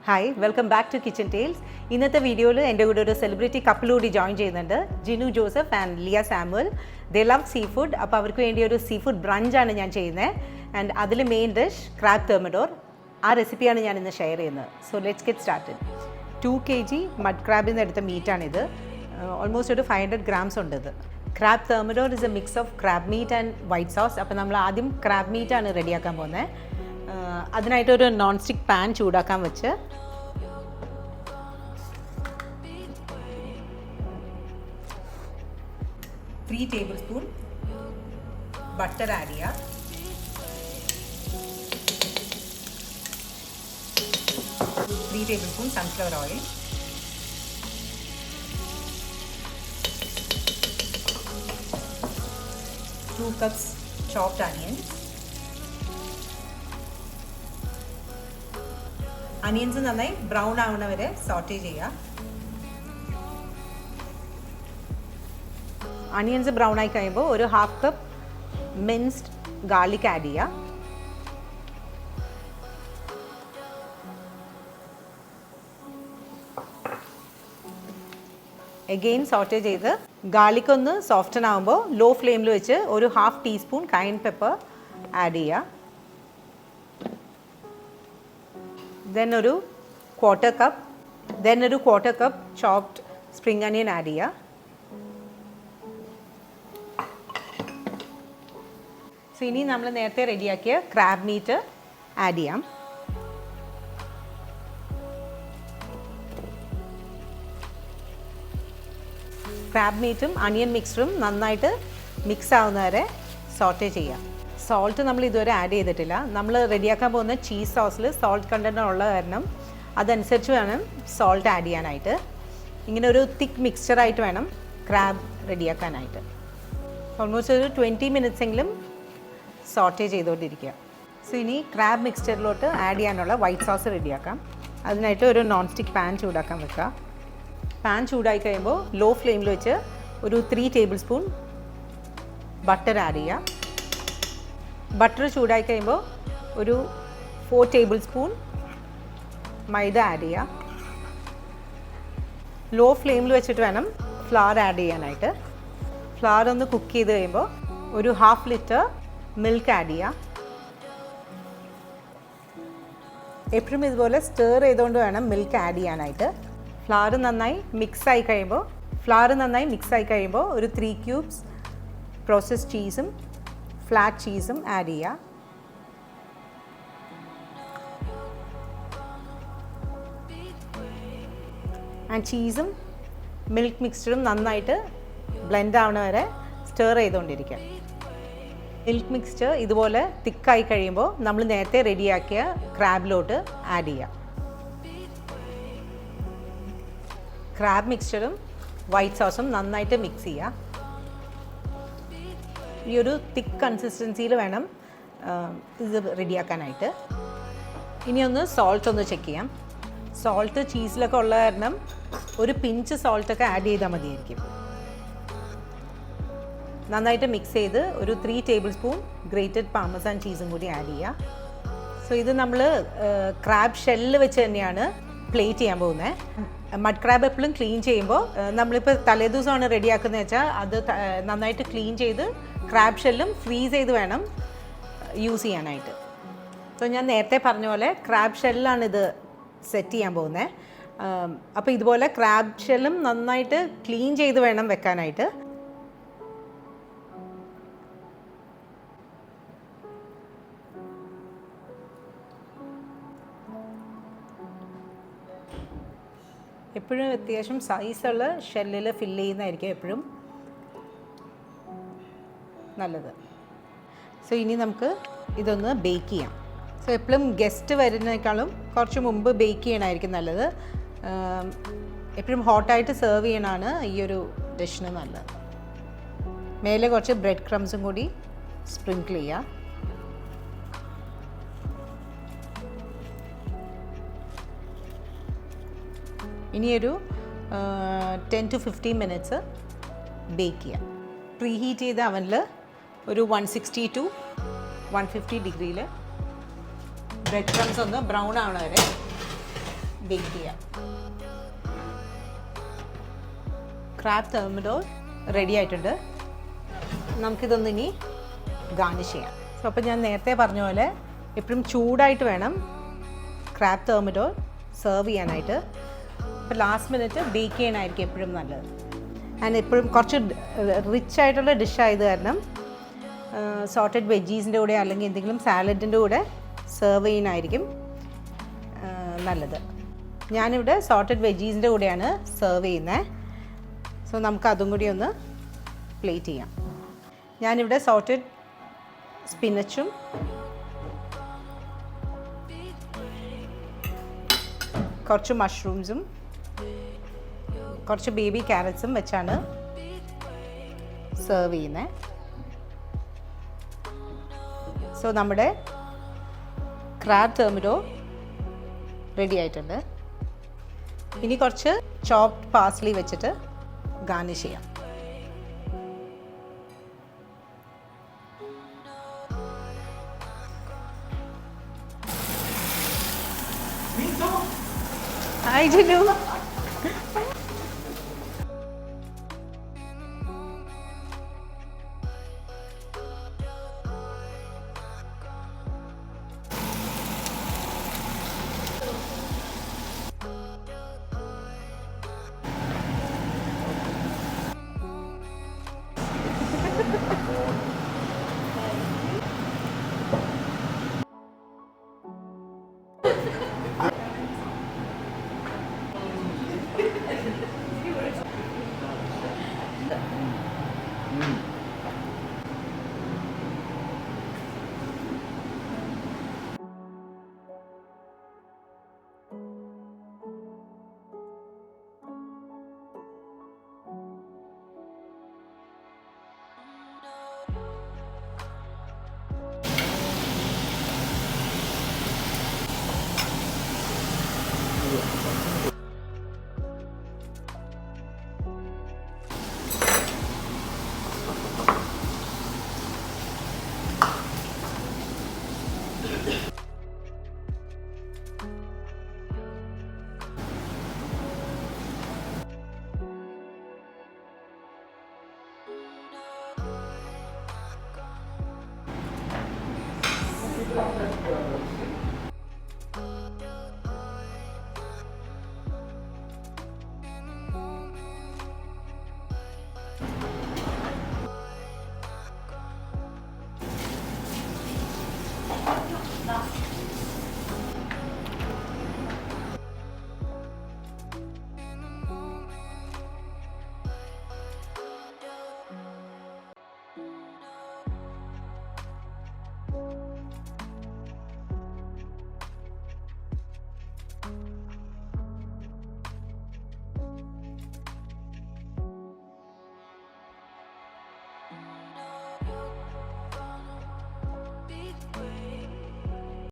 Hi welcome back to kitchen tales. ഇന്നത്തെ വീഡിയോയിൽ എൻ്റെ കൂടെ ഒരു സെലിബ്രിറ്റി കപ്പിൾ കൂടി ജോയിൻ ചെയ്യുന്നുണ്ട്, Jinu Joseph and Liya Samuel. They love seafood. അപ്പോൾ അവർക്ക് വേണ്ടി ഒരു സീ ഫുഡ് ബ്രഞ്ചാണ് ഞാൻ ചെയ്യുന്നത്. ആൻഡ് അതിൽ മെയിൻ ഡിഷ് ക്രാബ് തെർമഡോർ. ആ റെസിപ്പിയാണ് ഞാൻ ഇന്ന് ഷെയർ ചെയ്യുന്നത്. So let's get started. 2 kg mud ക്രാബിൽ നിന്ന് എടുത്ത മീറ്റാണിത്. ഓൾമോസ്റ്റ് ഒരു 500 grams ഉണ്ട് ഇത്. Crab thermidor is a mix of crab meat and white sauce. അപ്പോൾ നമ്മൾ ആദ്യം ക്രാബ് മീറ്റാണ് റെഡിയാക്കാൻ പോകുന്നത്. അതിനായിട്ടൊരു നോൺ സ്റ്റിക്ക് പാൻ ചൂടാക്കാൻ വെച്ച് three tablespoon butter add ചെയ്യുക. Three tablespoon sunflower oil, two cups chopped onions. Onions നന്നായി ബ്രൗൺ ആവുന്ന വരെ സോട്ടേ ചെയ്യുക. അനിയൻസ് ബ്രൗൺ ആയി കഴിയുമ്പോൾ ഒരു 1/2 കപ്പ് മിൻസ്ഡ് ഗാർലിക് ആഡ് ചെയ്യുക. എഗെയിൻ സോട്ടേ ചെയ്ത് ഗാർലിക് ഒന്ന് സോഫ്റ്റൻ ആകുമ്പോൾ ലോ ഫ്ലെയിമിൽ വെച്ച് ഒരു 1/2 ടീസ്പൂൺ കൈൻ പെപ്പർ ആഡ് ചെയ്യുക. then ഒരു ക്വാർട്ടർ കപ്പ് ചോപ്ഡ് സ്പ്രിംഗ് അനിയൻ ആഡ് ചെയ്യുക. സോ ഇനി നമ്മൾ നേരത്തെ റെഡിയാക്കിയ ക്രാബ് മീറ്റ് ആഡ് ചെയ്യാം. ക്രാബ് മീറ്റും അനിയൻ മിക്സ്ചറും നന്നായിട്ട് മിക്സ് ആവുന്നവരെ സോട്ടേ ചെയ്യാം. സോൾട്ട് നമ്മൾ ഇതുവരെ ആഡ് ചെയ്തിട്ടില്ല. നമ്മൾ റെഡിയാക്കാൻ പോകുന്ന ചീസ് സോസിൽ സോൾട്ട് കണ്ടൻറ്റ് ഉള്ള കാരണം അതനുസരിച്ച് വേണം സോൾട്ട് ആഡ് ചെയ്യാനായിട്ട്. ഇങ്ങനെ ഒരു തിക്ക് മിക്സ്ചറായിട്ട് വേണം ക്രാബ് റെഡിയാക്കാനായിട്ട്. ഓൾമോസ്റ്റ് ഒരു 20 minutes എങ്കിലും സോട്ടേ ചെയ്തുകൊണ്ടിരിക്കുക. സോ ഇനി ക്രാബ് മിക്സ്ചറിലോട്ട് ആഡ് ചെയ്യാനുള്ള വൈറ്റ് സോസ് റെഡിയാക്കാം. അതിനായിട്ട് ഒരു നോൺ സ്റ്റിക്ക് പാൻ ചൂടാക്കാൻ വെക്കുക. പാൻ ചൂടായി കഴിയുമ്പോൾ ലോ ഫ്ലെയിമിൽ വെച്ച് ഒരു 3 ടേബിൾ സ്പൂൺ ബട്ടർ ആഡ് ചെയ്യുക. ബട്ടർ ചൂടായി കഴിയുമ്പോൾ ഒരു 4 ടേബിൾ സ്പൂൺ മൈദ ആഡ് ചെയ്യുക. ലോ ഫ്ലെയിമിൽ വെച്ചിട്ട് വേണം ഫ്ലവർ ആഡ് ചെയ്യാനായിട്ട്. ഫ്ലവർ ഒന്ന് കുക്ക് ചെയ്ത് കഴിയുമ്പോൾ ഒരു 1/2 ലിറ്റർ മിൽക്ക് ആഡ് ചെയ്യുക. എപ്പോഴും ഇതുപോലെ സ്റ്റർ ചെയ്തുകൊണ്ട് വേണം മിൽക്ക് ആഡ് ചെയ്യാനായിട്ട്. ഫ്ലവർ നന്നായി മിക്സ് ആയി കഴിയുമ്പോൾ ഒരു 3 ക്യൂബ്സ് പ്രോസസ്ഡ് ചീസും ഫ്ലാറ്റ് ചീസും ആഡ് ചെയ്യുക. ആൻഡ് ചീസും മിൽക്ക് മിക്സ്ചറും നന്നായിട്ട് ബ്ലെൻഡ് ആവണ വരെ സ്റ്റർ ചെയ്തുകൊണ്ടിരിക്കുക. മിൽക്ക് മിക്സ്ചർ ഇതുപോലെ തിക്കായി കഴിയുമ്പോൾ നമ്മൾ നേരത്തെ റെഡിയാക്കിയ ക്രാബിലോട്ട് ആഡ് ചെയ്യുക. ക്രാബ് മിക്സ്ചറും വൈറ്റ് സോസും നന്നായിട്ട് മിക്സ് ചെയ്യുക. ഈ ഒരു തിക്ക് കൺസിസ്റ്റൻസിയിൽ വേണം ഇത് റെഡിയാക്കാനായിട്ട്. ഇനി ഒന്ന് സോൾട്ട് ഒന്ന് ചെക്ക് ചെയ്യാം. സോൾട്ട് ചീസിലൊക്കെ ഉള്ള കാരണം ഒരു പിഞ്ച് സോൾട്ടൊക്കെ ആഡ് ചെയ്താൽ മതിയായിരിക്കും. നന്നായിട്ട് മിക്സ് ചെയ്ത് ഒരു 3 ടേബിൾ സ്പൂൺ ഗ്രേറ്റഡ് പാർമസാൻ ചീസും കൂടി ആഡ് ചെയ്യുക. സോ ഇത് നമ്മൾ ക്രാബ് ഷെല്ല് വെച്ച് തന്നെയാണ് പ്ലേറ്റ് ചെയ്യാൻ പോകുന്നത്. മഡ് ക്രാബ് എപ്പോഴും ക്ലീൻ ചെയ്യുമ്പോൾ നമ്മളിപ്പോൾ തലേദിവസമാണ് റെഡിയാക്കുന്നത് വെച്ചാൽ അത് നന്നായിട്ട് ക്ലീൻ ചെയ്ത് ക്രാബ് ഷെല്ലും ഫ്രീസ് ചെയ്ത് വേണം യൂസ് ചെയ്യാനായിട്ട്. സോ ഞാൻ നേരത്തെ പറഞ്ഞ പോലെ ക്രാബ് ഷെല്ലാണ് ഇത് സെറ്റ് ചെയ്യാൻ പോകുന്നത്. അപ്പോൾ ഇതുപോലെ ക്രാബ് ഷെല്ലും നന്നായിട്ട് ക്ലീൻ ചെയ്ത് വേണം വെക്കാനായിട്ട്. എപ്പോഴും അത്യാവശ്യം സൈസുള്ള ഷെല്ലിൽ ഫില്ല് ചെയ്യുന്നതായിരിക്കും എപ്പോഴും നല്ലത്. സോ ഇനി നമുക്ക് ഇതൊന്ന് ബേക്ക് ചെയ്യാം. സോ എപ്പോഴും ഗസ്റ്റ് വരുന്നതിനേക്കാളും കുറച്ച് മുമ്പ് ബേക്ക് ചെയ്യണമായിരിക്കും നല്ലത്. എപ്പോഴും ഹോട്ടായിട്ട് സെർവ് ചെയ്യണതാണ് ഈ ഒരു ഡിഷിന് നല്ലത്. മേലെ കുറച്ച് ബ്രെഡ് ക്രംസും കൂടി സ്പ്രിങ്കിൾ ചെയ്യുക. ഇനിയൊരു 10 to 15 minutes ബേക്ക് ചെയ്യാം. പ്രീ ഹീറ്റ് ചെയ്ത അവനിൽ ഒരു 160 to 150 ഡിഗ്രിയിൽ ബ്രെഡ് ക്രംസ് ഒന്ന് ബ്രൗൺ ആവണ വരെ ബേക്ക് ചെയ്യാം. ക്രാബ് തെർമിഡോർ റെഡി ആയിട്ടുണ്ട്. നമുക്കിതൊന്ന് ഇനി ഗാർണിഷ് ചെയ്യാം. സോ അപ്പോൾ ഞാൻ നേരത്തെ പറഞ്ഞ പോലെ എപ്പോഴും ചൂടായിട്ട് വേണം ക്രാബ് തെർമിഡോർ സെർവ് ചെയ്യാനായിട്ട്. അപ്പോൾ ലാസ്റ്റ് മിനിറ്റ് ബേക്ക് ചെയ്യാനായിരിക്കും എപ്പോഴും നല്ലത്. ആൻഡ് എപ്പോഴും കുറച്ച് റിച്ച് ആയിട്ടുള്ള ഡിഷായത് കാരണം സോർട്ടഡ് വെജീസിൻ്റെ കൂടെ അല്ലെങ്കിൽ എന്തെങ്കിലും സാലഡിൻ്റെ കൂടെ സെർവ് ചെയ്യാനായിരിക്കും നല്ലത്. ഞാനിവിടെ സോർട്ടഡ് വെജീസിൻ്റെ കൂടെയാണ് സെർവ് ചെയ്യുന്നത്. സോ നമുക്ക് അതും കൂടി ഒന്ന് പ്ലേറ്റ് ചെയ്യാം. ഞാനിവിടെ സോർട്ടഡ് സ്പിനച്ചും കുറച്ച് മഷ്റൂംസും കുറച്ച് ബേബി ക്യാരറ്റ്സും വെച്ചാണ് സെർവ് ചെയ്യുന്നത്. സോ നമ്മുടെ ക്രാബ് തെർമിഡോർ റെഡി ആയിട്ടുണ്ട്. ഇനി കുറച്ച് ചോപ്ഡ് പാസ്ലി വെച്ചിട്ട് ഗാർണിഷ് ചെയ്യാം. ഹായ് ജിനു.